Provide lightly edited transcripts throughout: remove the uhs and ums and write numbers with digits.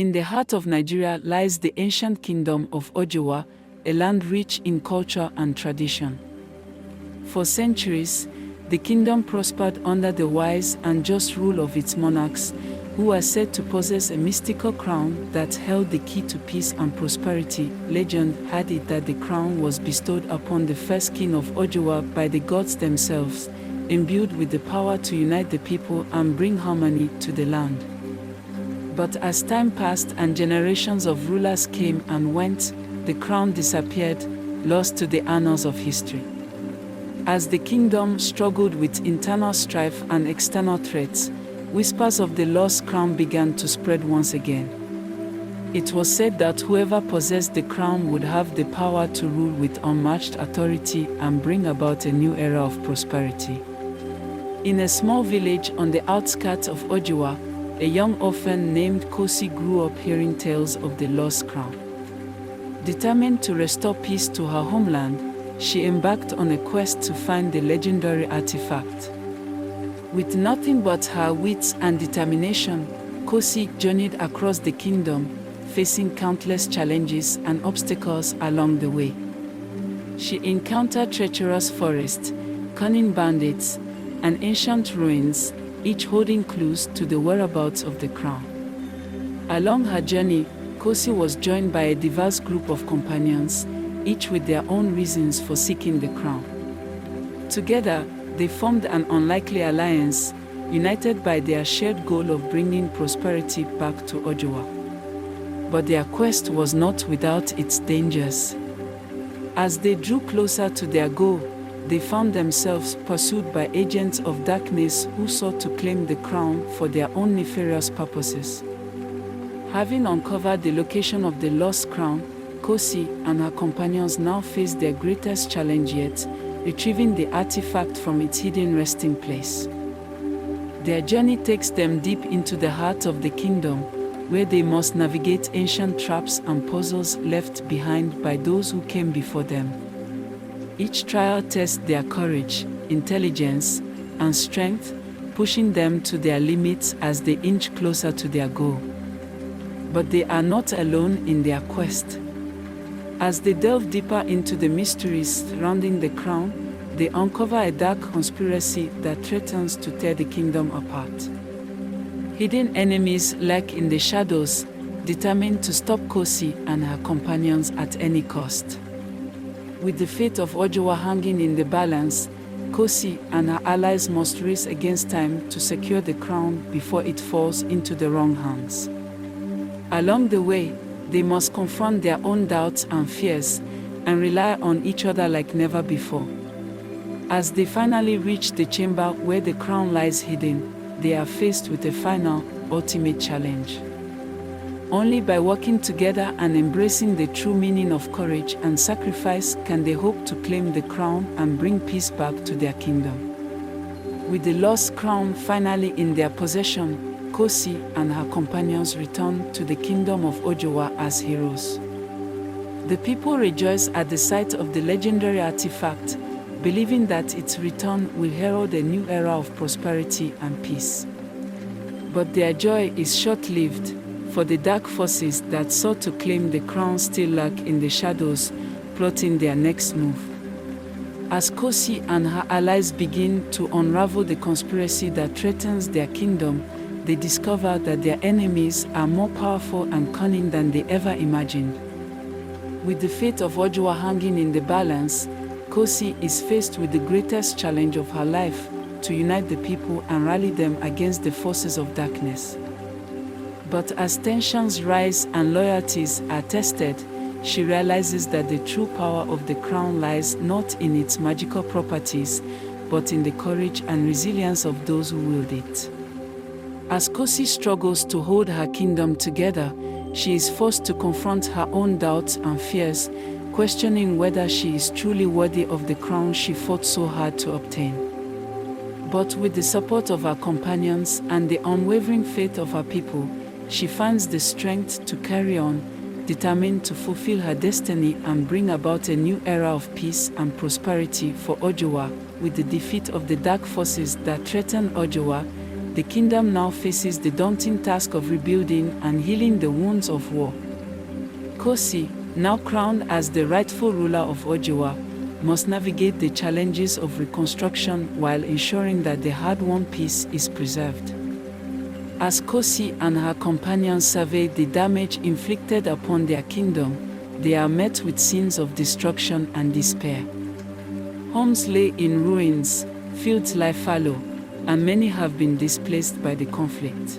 In the heart of Nigeria lies the ancient kingdom of Ojowa, a land rich in culture and tradition. For centuries, the kingdom prospered under the wise and just rule of its monarchs, who are said to possess a mystical crown that held the key to peace and prosperity. Legend had it that the crown was bestowed upon the first king of Ojowa by the gods themselves, imbued with the power to unite the people and bring harmony to the land. But as time passed and generations of rulers came and went, the crown disappeared, lost to the annals of history. As the kingdom struggled with internal strife and external threats, whispers of the lost crown began to spread once again. It was said that whoever possessed the crown would have the power to rule with unmatched authority and bring about a new era of prosperity. In a small village on the outskirts of Ojowa, a young orphan named Kosi grew up hearing tales of the lost crown. Determined to restore peace to her homeland, she embarked on a quest to find the legendary artifact. With nothing but her wits and determination, Kosi journeyed across the kingdom, facing countless challenges and obstacles along the way. She encountered treacherous forests, cunning bandits, and ancient ruins, each holding clues to the whereabouts of the crown. Along her journey, Kosi was joined by a diverse group of companions, each with their own reasons for seeking the crown. Together, they formed an unlikely alliance, united by their shared goal of bringing prosperity back to Ojowa. But their quest was not without its dangers. As they drew closer to their goal, they found themselves pursued by agents of darkness who sought to claim the crown for their own nefarious purposes. Having uncovered the location of the lost crown, Kosi and her companions now faced their greatest challenge yet, retrieving the artifact from its hidden resting place. Their journey takes them deep into the heart of the kingdom, where they must navigate ancient traps and puzzles left behind by those who came before them. Each trial tests their courage, intelligence, and strength, pushing them to their limits as they inch closer to their goal. But they are not alone in their quest. As they delve deeper into the mysteries surrounding the crown, they uncover a dark conspiracy that threatens to tear the kingdom apart. Hidden enemies lurk in the shadows, determined to stop Kosi and her companions at any cost. With the fate of Ojowa hanging in the balance, Kosi and her allies must race against time to secure the crown before it falls into the wrong hands. Along the way, they must confront their own doubts and fears, and rely on each other like never before. As they finally reach the chamber where the crown lies hidden, they are faced with a final, ultimate challenge. Only by working together and embracing the true meaning of courage and sacrifice can they hope to claim the crown and bring peace back to their kingdom. With the lost crown finally in their possession, Kosi and her companions return to the kingdom of Ojowa as heroes. The people rejoice at the sight of the legendary artifact, believing that its return will herald a new era of prosperity and peace. But their joy is short-lived, for the dark forces that sought to claim the crown still lurk in the shadows, plotting their next move. As Kosi and her allies begin to unravel the conspiracy that threatens their kingdom, they discover that their enemies are more powerful and cunning than they ever imagined. With the fate of Ojowa hanging in the balance, Kosi is faced with the greatest challenge of her life, to unite the people and rally them against the forces of darkness. But as tensions rise and loyalties are tested, she realizes that the true power of the crown lies not in its magical properties, but in the courage and resilience of those who wield it. As Kosi struggles to hold her kingdom together, she is forced to confront her own doubts and fears, questioning whether she is truly worthy of the crown she fought so hard to obtain. But with the support of her companions and the unwavering faith of her people, she finds the strength to carry on, determined to fulfill her destiny and bring about a new era of peace and prosperity for Ojowa. With the defeat of the dark forces that threaten Ojowa, the kingdom now faces the daunting task of rebuilding and healing the wounds of war. Kosi, now crowned as the rightful ruler of Ojiwa, must navigate the challenges of reconstruction while ensuring that the hard-won peace is preserved. As Kosi and her companions survey the damage inflicted upon their kingdom, they are met with scenes of destruction and despair. Homes lay in ruins, fields lie fallow, and many have been displaced by the conflict.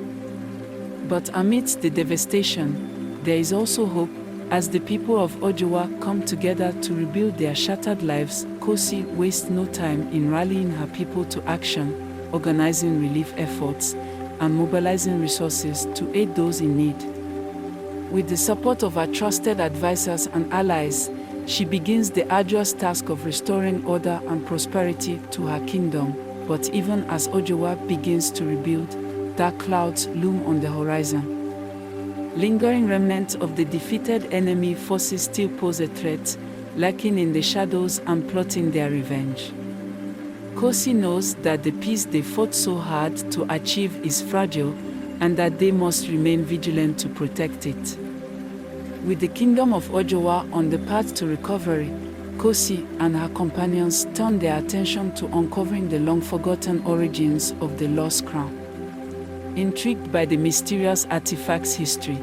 But amidst the devastation, there is also hope. As the people of Ojiwa come together to rebuild their shattered lives, Kosi wastes no time in rallying her people to action, organizing relief efforts, and mobilizing resources to aid those in need. With the support of her trusted advisors and allies, she begins the arduous task of restoring order and prosperity to her kingdom. But even as Ojiwa begins to rebuild, dark clouds loom on the horizon. Lingering remnants of the defeated enemy forces still pose a threat, lurking in the shadows and plotting their revenge. Kosi knows that the peace they fought so hard to achieve is fragile, and that they must remain vigilant to protect it. With the kingdom of Ojiwa on the path to recovery, Kosi and her companions turn their attention to uncovering the long-forgotten origins of the lost crown. Intrigued by the mysterious artifact's history,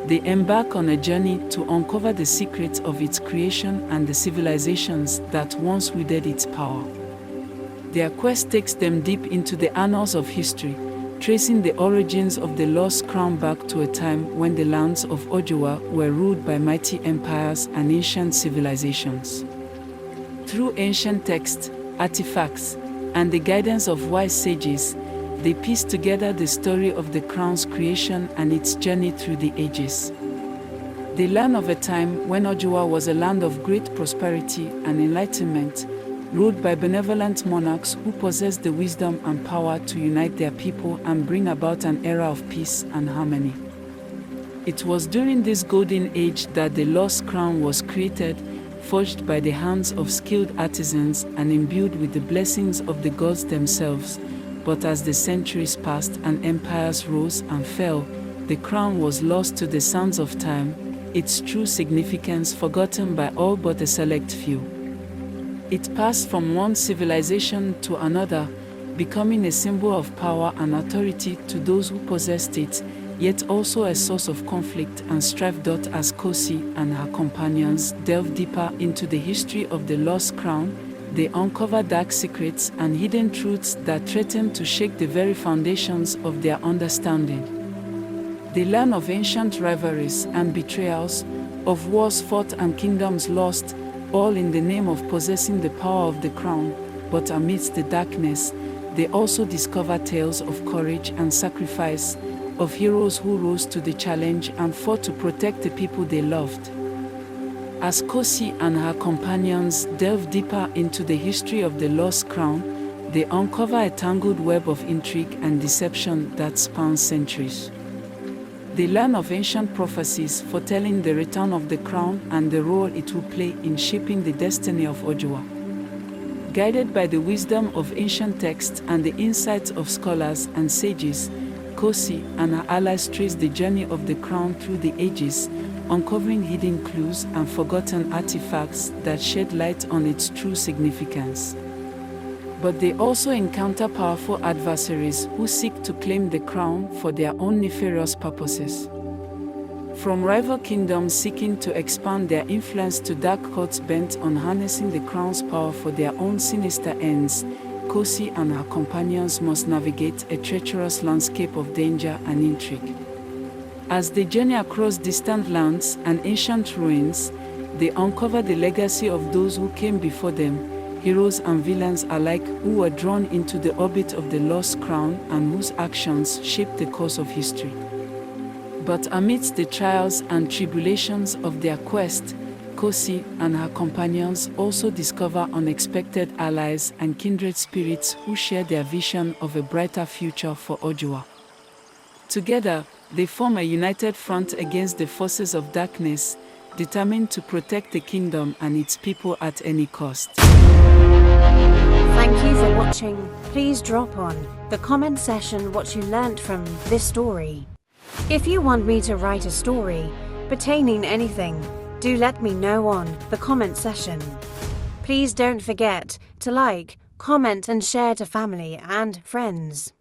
they embark on a journey to uncover the secrets of its creation and the civilizations that once wielded its power. Their quest takes them deep into the annals of history, tracing the origins of the lost crown back to a time when the lands of Ojiwa were ruled by mighty empires and ancient civilizations. Through ancient texts, artifacts, and the guidance of wise sages, they piece together the story of the crown's creation and its journey through the ages. They learn of a time when Ojiwa was a land of great prosperity and enlightenment, ruled by benevolent monarchs who possessed the wisdom and power to unite their people and bring about an era of peace and harmony. It was during this golden age that the lost crown was created, forged by the hands of skilled artisans and imbued with the blessings of the gods themselves. But as the centuries passed and empires rose and fell, the crown was lost to the sands of time, its true significance forgotten by all but a select few. It passed from one civilization to another, becoming a symbol of power and authority to those who possessed it, yet also a source of conflict and strife. As Kosi and her companions delve deeper into the history of the lost crown, they uncover dark secrets and hidden truths that threaten to shake the very foundations of their understanding. They learn of ancient rivalries and betrayals, of wars fought and kingdoms lost, all in the name of possessing the power of the crown. But amidst the darkness, they also discover tales of courage and sacrifice, of heroes who rose to the challenge and fought to protect the people they loved. As Kosi and her companions delve deeper into the history of the lost crown, they uncover a tangled web of intrigue and deception that spans centuries. They learn of ancient prophecies foretelling the return of the crown and the role it will play in shaping the destiny of Ojiwa. Guided by the wisdom of ancient texts and the insights of scholars and sages, Kosi and her allies trace the journey of the crown through the ages, uncovering hidden clues and forgotten artifacts that shed light on its true significance. But they also encounter powerful adversaries who seek to claim the crown for their own nefarious purposes. From rival kingdoms seeking to expand their influence to dark courts bent on harnessing the crown's power for their own sinister ends, Kosi and her companions must navigate a treacherous landscape of danger and intrigue. As they journey across distant lands and ancient ruins, they uncover the legacy of those who came before them, heroes and villains alike who were drawn into the orbit of the lost crown and whose actions shaped the course of history. But amidst the trials and tribulations of their quest, Kosi and her companions also discover unexpected allies and kindred spirits who share their vision of a brighter future for Ojiwa. Together, they form a united front against the forces of darkness, determined to protect the kingdom and its people at any cost. Thank you for watching. Please drop on the comment section what you learnt from this story. If you want me to write a story pertaining anything, do let me know on the comment section. Please don't forget to like, comment and share to family and friends.